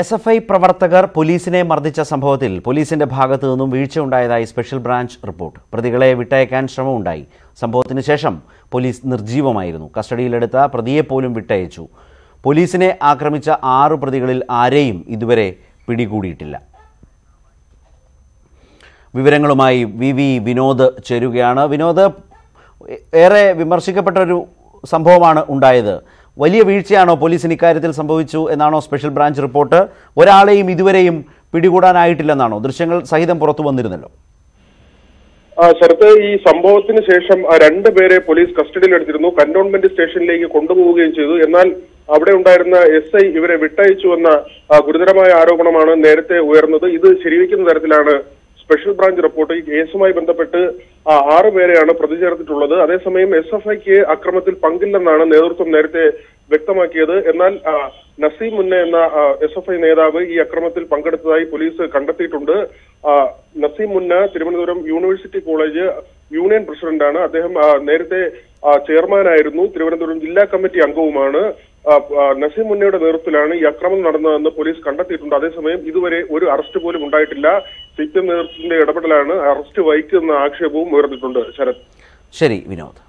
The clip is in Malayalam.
SFI പ്രവർത്തകർ പോലീസിനെ മർദ്ദിച്ച സംഭവത്തിൽ പോലീസിന്റെ ഭാഗത്തു നിന്നും വീഴ്ചയുണ്ടായതായി സ്പെഷ്യൽ ബ്രാഞ്ച് റിപ്പോർട്ട്. പ്രതികളെ വിട്ടയക്കാൻ ശ്രമമുണ്ടായി. സംഭവത്തിന് ശേഷം പോലീസ് നിർജീവമായിരുന്നു. കസ്റ്റഡിയിലെടുത്ത പ്രതിയെ പോലും വിട്ടയച്ചു. പോലീസിനെ ആക്രമിച്ച 6 പ്രതികളിൽ ആരെയും ഇതുവരെ പിടികൂടിയിട്ടില്ല. വിവരങ്ങളുമായി വി വിനോദ് ചേരുകയാണ്. വിനോദ്, ഏറെ വിമർശിക്കപ്പെട്ട ഒരു സംഭവമാണ് ഉണ്ടായത്. വലിയ വീഴ്ചയാണോ പോലീസിന് ഇക്കാര്യത്തിൽ സംഭവിച്ചു എന്നാണോ സ്പെഷ്യൽ ബ്രാഞ്ച് റിപ്പോർട്ട്? ഒരാളെയും ഇതുവരെയും പിടികൂടാനായിട്ടില്ലെന്നാണോ? ദൃശ്യങ്ങൾ സഹിതം പുറത്തു വന്നിരുന്നല്ലോ. ശരത്ത്, ഈ സംഭവത്തിന് ശേഷം 2 പേരെ പോലീസ് കസ്റ്റഡിയിലെടുത്തിരുന്നു. കന്റോൺമെന്റ് സ്റ്റേഷനിലേക്ക് കൊണ്ടുപോവുകയും ചെയ്തു. എന്നാൽ അവിടെ ഉണ്ടായിരുന്ന SI ഇവരെ വിട്ടയച്ചു എന്ന ഗുരുതരമായ ആരോപണമാണ് നേരത്തെ ഉയർന്നത്. ഇത് ശരിവയ്ക്കുന്ന തരത്തിലാണ് സ്പെഷ്യൽ ബ്രാഞ്ച് റിപ്പോർട്ട്. ഈ കേസുമായി ബന്ധപ്പെട്ട് 6 പേരെയാണ് പ്രതി ചേർത്തിട്ടുള്ളത്. അതേസമയം SFIക്ക് അക്രമത്തിൽ പങ്കില്ലെന്നാണ് നേതൃത്വം നേരത്തെ വ്യക്തമാക്കിയത്. എന്നാൽ നസീം മുന്ന എന്ന SFI നേതാവ് ഈ അക്രമത്തിൽ പങ്കെടുത്തതായി പോലീസ് കണ്ടെത്തിയിട്ടുണ്ട്. നസീം മുന്ന തിരുവനന്തപുരം യൂണിവേഴ്സിറ്റി കോളേജ് യൂണിയൻ പ്രസിഡന്റാണ്. അദ്ദേഹം നേരത്തെ ചെയർമാനായിരുന്നു. തിരുവനന്തപുരം ജില്ലാ കമ്മിറ്റി അംഗവുമാണ്. നസീം മുന്നയുടെ നേതൃത്വത്തിലാണ് ഈ അക്രമം നടന്നതെന്ന് പോലീസ് കണ്ടെത്തിയിട്ടുണ്ട്. അതേസമയം ഇതുവരെ ഒരു അറസ്റ്റ് പോലും ഉണ്ടായിട്ടില്ല. CPM നേതൃത്വത്തിന്റെ ഇടപെടലാണ് അറസ്റ്റ് വൈകിയെന്ന ആക്ഷേപവും ഉയർന്നിട്ടുണ്ട്. ശരത്. ശരി വിനോദ്.